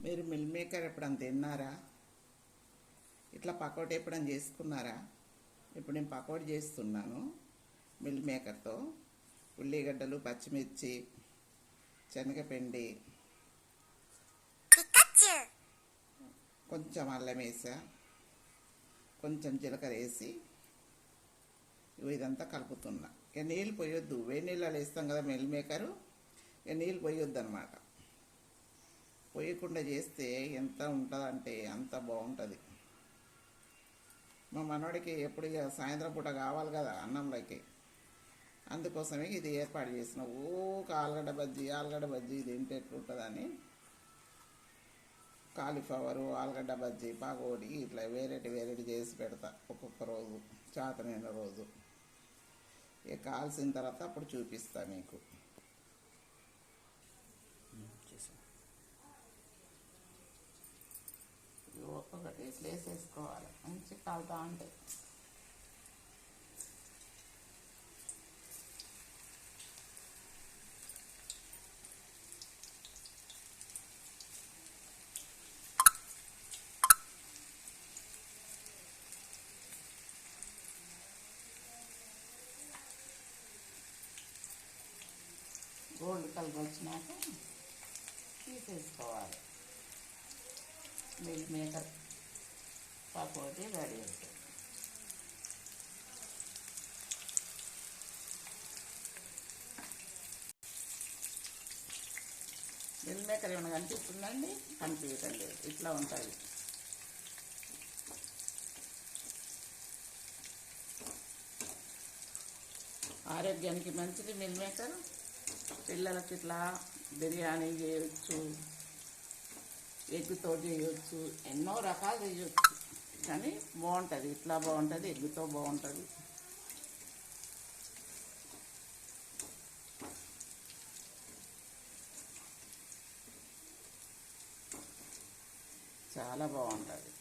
మీరు meal maker ఎప్పుడన్నా తిన్నారా? ఇట్లా పకోడీ ఎప్పుడన్నా చేసుకున్నారా? ఇప్పుడు నేను పకోడీ చేస్తున్నాను మిల్ మేకర్తో. ఉల్లిగడ్డలు, పచ్చిమిర్చి, శనగపిండి, కొంచెం అల్లం వేసా, కొంచెం జీలకర్ర వేసి ఇదంతా కలుపుతున్నా. ఇక నీళ్ళు పోయొద్దు, వేడి నీళ్ళలో వేస్తాం కదా మిల్ మేకరు, ఇక నీళ్ళు పోయొద్దు అనమాట. పోయకుండా చేస్తే ఎంత ఉంటుందంటే అంత బాగుంటుంది. మా మనవాడికి ఎప్పుడు ఇక సాయంత్రం పూట కావాలి కదా అన్నంలోకి, అందుకోసమే ఇది ఏర్పాటు చేసిన. ఆలుగడ్డ బజ్జీ తింటే ఎట్లుంటుందని కాలీఫ్లవరు, ఆలుగడ్డ బజ్జీ, పకోడీ ఇట్లా వెరైటీ చేసి పెడతా ఒక్కొక్క రోజు, చాతనైన రోజు. ఇక కాల్సిన తర్వాత అప్పుడు చూపిస్తా మీకు. ఒక్కొక్కటి ఇట్లా వేసేసుకోవాలి, మంచి కాలుతా ఉంటాయి. గోల్డ్ కలర్ వచ్చినాక తీసేసుకోవాలి. మిల్ మేకర్ పకోడీ రెడీ అవుతుంది. మిల్ మేకర్ ఏమైనా కనిపిస్తుందండి? కనిపించండి, ఇట్లా ఉంటుంది. ఆరోగ్యానికి మంచిది మిల్ మేకర్. పిల్లలకి ఇట్లా బిర్యానీ చేయొచ్చు, ఎగ్గుతో చేయొచ్చు, ఎన్నో రకాలు చేయొచ్చు. కానీ బాగుంటుంది, ఇట్లా బాగుంటుంది, ఎగ్గుతో బాగుంటుంది. చాలా బాగుంటుంది.